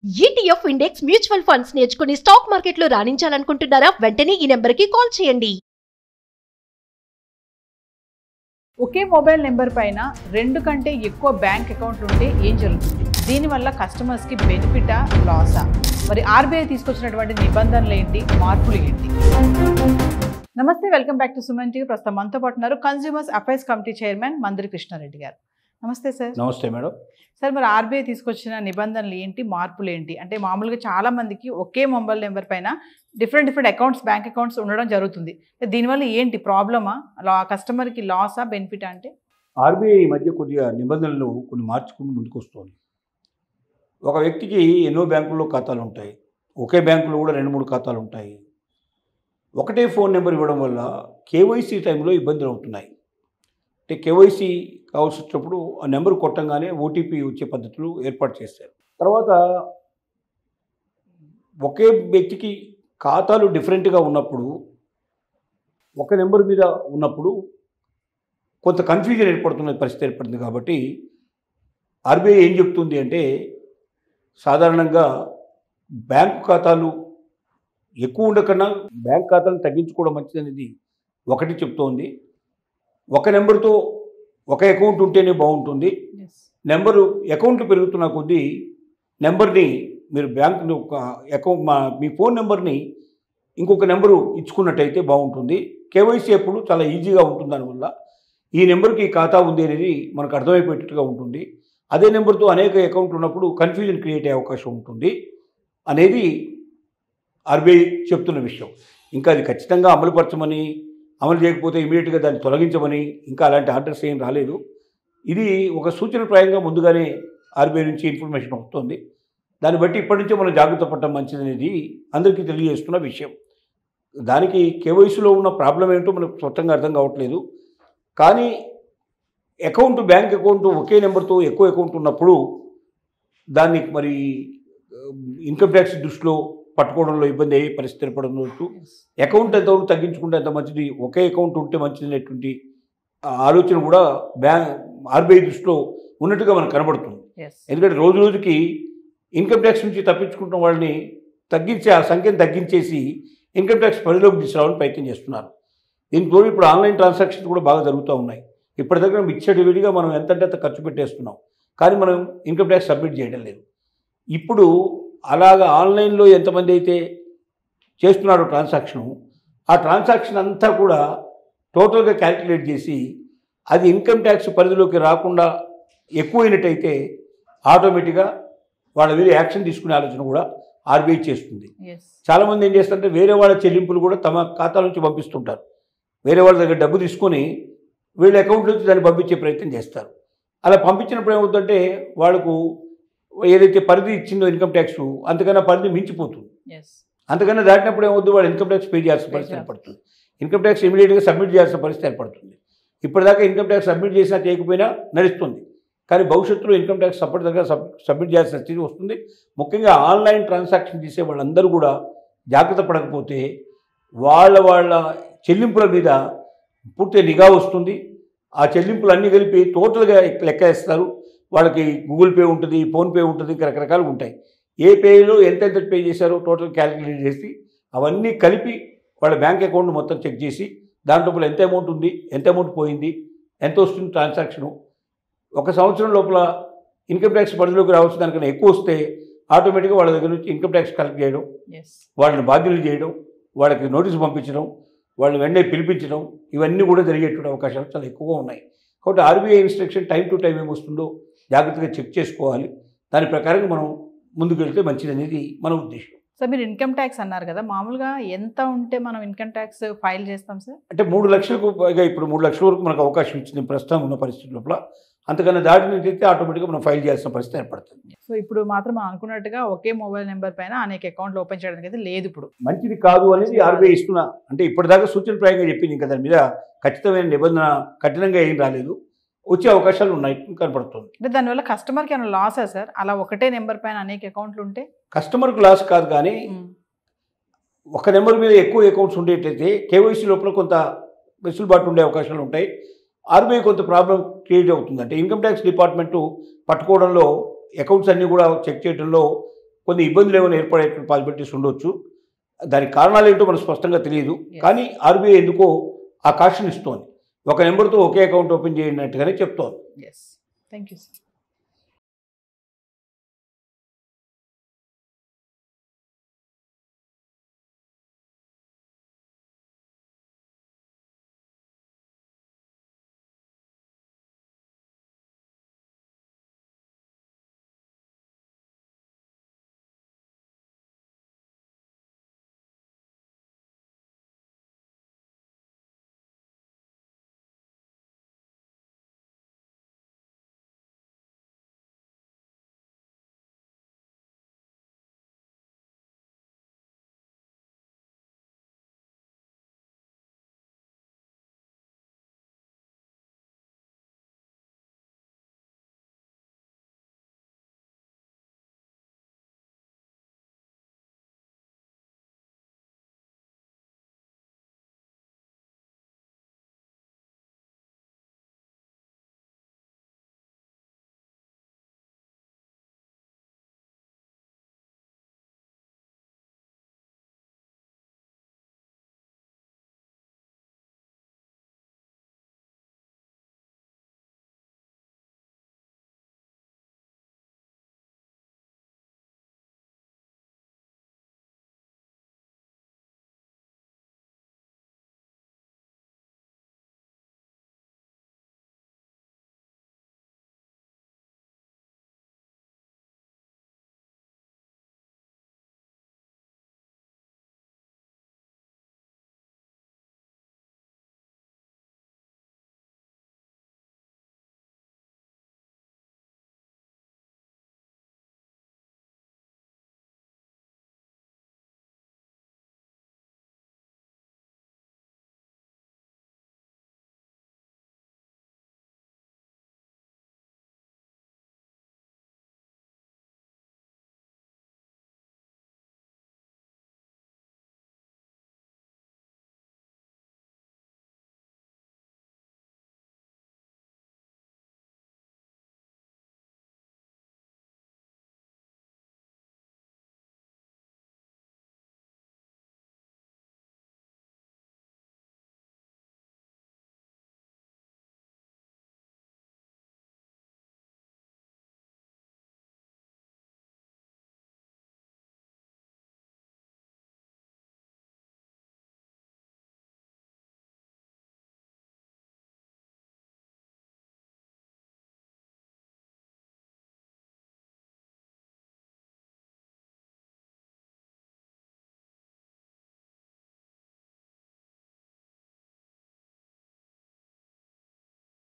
ETF index mutual funds నేర్చుకుని stock మార్కెట్లో రాణించాలనుకుంటున్నారా? వెంటనే ఈ నెంబర్కి కాల్ చేయండి. ఒకే మొబైల్ నెంబర్ పైన 2 కంటే ఎక్కువ బ్యాంక్ అకౌంట్లు ఉంటే ఏం జరుగుతుంది? దీనివల్ల కస్టమర్స్కి బెనిఫిటా లాసా? మరి ఆర్బీఐ తీసుకొచ్చినటువంటి నిబంధనలు ఏంటి, మార్పులు ఏంటి? నమస్తే, welcome back to Suman TV. ప్రస్తుతం మనతో పాటు ఉన్నారు consumers affairs committee chairman Mandiri Krishna Reddy garu. నమస్తే సార్. నమస్తే మేడం. సార్, మరి ఆర్బీఐ తీసుకొచ్చిన నిబంధనలు ఏంటి, మార్పులు ఏంటి? అంటే మామూలుగా చాలా మందికి ఒకే మొబైల్ నెంబర్ పైన డిఫరెంట్ అకౌంట్స్, బ్యాంక్ అకౌంట్స్ ఉండడం జరుగుతుంది. దీనివల్ల ఏంటి ప్రాబ్లమా, కస్టమర్కి లాసా, బెనిఫిటా? అంటే ఆర్బీఐ ఈ మధ్య కొద్దిగా నిబంధనలు కొన్ని మార్చుకుని ముందుకు వస్తుంది. ఒక వ్యక్తికి ఎన్నో బ్యాంకుల్లో ఖాతాలు ఉంటాయి, ఒకే బ్యాంకులో కూడా 2-3 ఖాతాలు ఉంటాయి. ఒకటే ఫోన్ నెంబర్ ఇవ్వడం వల్ల కేవైసీ టైంలో ఇబ్బందులు అవుతున్నాయి. అంటే కేవైసీ కావాల్సి వచ్చినప్పుడు ఆ నెంబర్ కొట్టంగానే ఓటీపీ వచ్చే పద్ధతులు ఏర్పాటు చేశారు. తర్వాత ఒకే వ్యక్తికి ఖాతాలు డిఫరెంట్గా ఉన్నప్పుడు, ఒక నెంబర్ మీద ఉన్నప్పుడు కొంత కన్ఫ్యూజన్ ఏర్పడుతున్న పరిస్థితి ఏర్పడింది. కాబట్టి ఆర్బీఐ ఏం చెప్తుంది అంటే, సాధారణంగా బ్యాంకు ఖాతాలు ఎక్కువ ఉండకన్నా బ్యాంక్ ఖాతాలను తగ్గించుకోవడం మంచిది అనేది ఒకటి చెప్తోంది. ఒక నెంబర్తో ఒక అకౌంట్ ఉంటేనే బాగుంటుంది. అకౌంట్లు పెరుగుతున్న కొద్దీ నెంబర్ని మీరు బ్యాంకు అకౌంట్ మీ ఫోన్ నెంబర్ని ఇంకొక నెంబరు ఇచ్చుకున్నట్టయితే బాగుంటుంది. కేవైసీ అప్పుడు చాలా ఈజీగా ఉంటుంది. దానివల్ల ఈ నెంబర్కి ఖాతా ఉంది అనేది మనకు అర్థమైపోయేటట్టుగా ఉంటుంది. అదే నెంబర్తో అనేక అకౌంట్లు ఉన్నప్పుడు కన్ఫ్యూజన్ క్రియేట్ అయ్యే అవకాశం ఉంటుంది అనేది ఆర్బీఐ చెప్తున్న విషయం. ఇంకా అది ఖచ్చితంగా అమలుపరచమని, అమలు చేయకపోతే ఇమీడియట్గా దాన్ని తొలగించమని ఇంకా అలాంటి ఆర్డర్స్ ఏం రాలేదు. ఇది ఒక సూచనప్రాయంగా ముందుగానే ఆర్బీఐ నుంచి ఇన్ఫర్మేషన్ వస్తుంది. దాన్ని బట్టి ఇప్పటి నుంచే మనం జాగ్రత్త పడటం మంచిదనేది అందరికీ తెలియజేస్తున్న విషయం. దానికి కేవైసీలో ఉన్న ప్రాబ్లం ఏంటో మనకు స్పష్టంగా అర్థం కావట్లేదు. కానీ బ్యాంక్ అకౌంట్ ఒకే నెంబర్తో ఎక్కువ అకౌంట్ ఉన్నప్పుడు దాన్ని మరి ఇన్కమ్ ట్యాక్స్ దృష్టిలో పట్టుకోవడంలో ఇబ్బంది అయ్యే పరిస్థితి ఏర్పడవచ్చు. అకౌంట్ ఎంతవరకు తగ్గించుకుంటే ఎంత మంచిది, ఒకే అకౌంట్ ఉంటే మంచిది అనేటువంటి ఆలోచన కూడా ఆర్బీఐ దృష్టిలో ఉన్నట్టుగా మనకు కనబడుతుంది. ఎందుకంటే రోజు రోజుకి ఇన్కమ్ ట్యాక్స్ నుంచి తప్పించుకుంటున్న వాళ్ళని తగ్గించి, ఆ సంఖ్యను తగ్గించేసి ఇన్కమ్ ట్యాక్స్ పరిధిలోకి తీసుకురావాలని ప్రయత్నం చేస్తున్నారు. దీంతో ఇప్పుడు ఆన్లైన్ ట్రాన్సాక్షన్స్ కూడా బాగా జరుగుతూ ఉన్నాయి. ఇప్పటి దగ్గర విడిగా మనం ఎంతంటే అంత ఖర్చు పెట్టేస్తున్నాం, కానీ మనం ఇన్కమ్ ట్యాక్స్ సబ్మిట్ చేయడం లేదు. ఇప్పుడు అలాగా ఆన్లైన్లో ఎంతమంది అయితే చేస్తున్నారో ఆ ట్రాన్సాక్షన్ అంతా కూడా టోటల్గా క్యాల్కులేట్ చేసి అది ఇన్కమ్ ట్యాక్స్ పరిధిలోకి రాకుండా ఎక్కువైనట్టయితే ఆటోమేటిక్గా వాళ్ళ మీద యాక్షన్ తీసుకునే ఆలోచన కూడా ఆర్బీఐ చేస్తుంది. చాలామంది ఏం చేస్తారంటే వేరే వాళ్ళ చెల్లింపులు కూడా తమ ఖాతా నుంచి పంపిస్తుంటారు. వేరే వాళ్ళ దగ్గర డబ్బు తీసుకొని వీళ్ళ అకౌంట్ నుంచి దాన్ని పంపించే ప్రయత్నం చేస్తారు. అలా పంపించినప్పుడు ఏమవుతుందంటే వాళ్ళకు ఏదైతే పరిధి ఇచ్చిందో ఇన్కమ్ ట్యాక్స్ అంతకన్నా పరిధి మించిపోతుంది. అంతకన్నా దాటినప్పుడు ఏమవుతుంది, వాళ్ళు ఇన్కమ్ ట్యాక్స్ పే చేయాల్సిన పరిస్థితి ఏర్పడుతుంది. ఇన్కమ్ ట్యాక్స్ ఇమీడియట్గా సబ్మిట్ చేయాల్సిన పరిస్థితి ఏర్పడుతుంది. ఇప్పటిదాకా ఇన్కమ్ ట్యాక్స్ సబ్మిట్ చేసినా చేయకపోయినా నడుస్తుంది, కానీ భవిష్యత్తులో ఇన్కమ్ ట్యాక్స్ దగ్గర సబ్మిట్ చేయాల్సిన స్థితి వస్తుంది. ముఖ్యంగా ఆన్లైన్ ట్రాన్సాక్షన్ చేసే వాళ్ళందరూ కూడా జాగ్రత్త పడకపోతే వాళ్ళ చెల్లింపుల మీద పూర్తి నిఘా వస్తుంది. ఆ చెల్లింపులు అన్నీ కలిపి టోటల్గా లెక్క వేస్తారు. వాళ్ళకి గూగుల్ పే ఉంటుంది, ఫోన్పే ఉంటుంది, ఇంకా రకరకాలు ఉంటాయి. ఏ పేలో ఎంతెంత పే చేశారో టోటల్ క్యాలిక్యులేట్ చేసి అవన్నీ కలిపి వాళ్ళ బ్యాంక్ అకౌంట్ మొత్తం చెక్ చేసి దాంట్లో ఎంత అమౌంట్ ఉంది, ఎంత అమౌంట్ పోయింది, ఎంత వస్తుంది ట్రాన్సాక్షను, 1 సంవత్సరం లోపల ఇన్కమ్ ట్యాక్స్ పరిధిలోకి రావాల్సిన దానికన్నా ఎక్కువ వస్తే ఆటోమేటిక్గా వాళ్ళ దగ్గర నుంచి ఇన్కమ్ ట్యాక్స్ కలెక్ట్ చేయడం, వాళ్ళని బాధ్యులు చేయడం, వాళ్ళకి నోటీసు పంపించడం, వాళ్ళని వెంటనే పిలిపించడం, ఇవన్నీ కూడా జరిగేటువంటి అవకాశాలు చాలా ఎక్కువగా ఉన్నాయి. కాబట్టి RBI instruction time to time ఏమొస్తుందో జాగ్రత్తగా చెక్ చేసుకోవాలి. దాని ప్రకారంగా మనం ముందుకు వెళ్తే మంచిది అనేది మన ఉద్దేశం. సార్, మీరు ఇన్కమ్ ట్యాక్స్ అన్నారు కదా, మామూలుగా ఎంత ఉంటే మనం ఇన్కమ్ ట్యాక్స్ ఫైల్ చేస్తాం సార్? అంటే 3 లక్షలకు పైగా, ఇప్పుడు 3 లక్షల వరకు మనకు అవకాశం ఇచ్చింది ప్రస్తుతం ఉన్న పరిస్థితి లోపల. అంతకన్నా దాటినట్టయితే ఆటోమేటిక్గా మనం ఫైల్ చేయాల్సిన పరిస్థితి ఏర్పడుతుంది. సో ఇప్పుడు మాత్రం మనం అనుకున్నట్టుగా ఒకే మొబైల్ నెంబర్ పైన అనేక అకౌంట్లు ఓపెన్ చేయడానికి అయితే లేదు. ఇప్పుడు మంచిది కాదు అనేది ఆర్బీఐ ఇస్తున్నా, అంటే ఇప్పటిదాకా సూచనప్రాయంగా చెప్పింది. ఇంకా దాని మీద ఖచ్చితమైన నిబంధన కఠినంగా ఏం రాలేదు. వచ్చే అవకాశాలు ఉన్నాయి కనపడుతుంది. అంటే దానివల్ల కస్టమర్కి ఏమైనా లాసా సార్, అలా ఒకటే నెంబర్ పైన అనేక అకౌంట్లు ఉంటే? కస్టమర్కి లాస్ కాదు, కానీ ఒక నెంబర్ మీద ఎక్కువ అకౌంట్స్ ఉండేటైతే కేవైసీ లోపల కొంత వెసులుబాటు ఉండే అవకాశాలు ఉంటాయి. ఆర్బీఐ కొంత ప్రాబ్లం క్రియేట్ అవుతుంది. అంటే ఇన్కమ్ ట్యాక్స్ డిపార్ట్మెంటు పట్టుకోవడంలో, అకౌంట్స్ అన్నీ కూడా చెక్ చేయడంలో కొన్ని ఇబ్బందులు ఏమైనా ఏర్పడే పాసిబిలిటీస్ ఉండొచ్చు. దానికి కారణాలు ఏంటో మనకు స్పష్టంగా తెలియదు. కానీ ఆర్బీఐ ఎందుకో ఆ కాషన్ ఇస్తోంది. ఒక నెంబర్తో ఒకే అకౌంట్ ఓపెన్ చేయనట్టుగానే చెప్తోంది. Yes, thank you sir.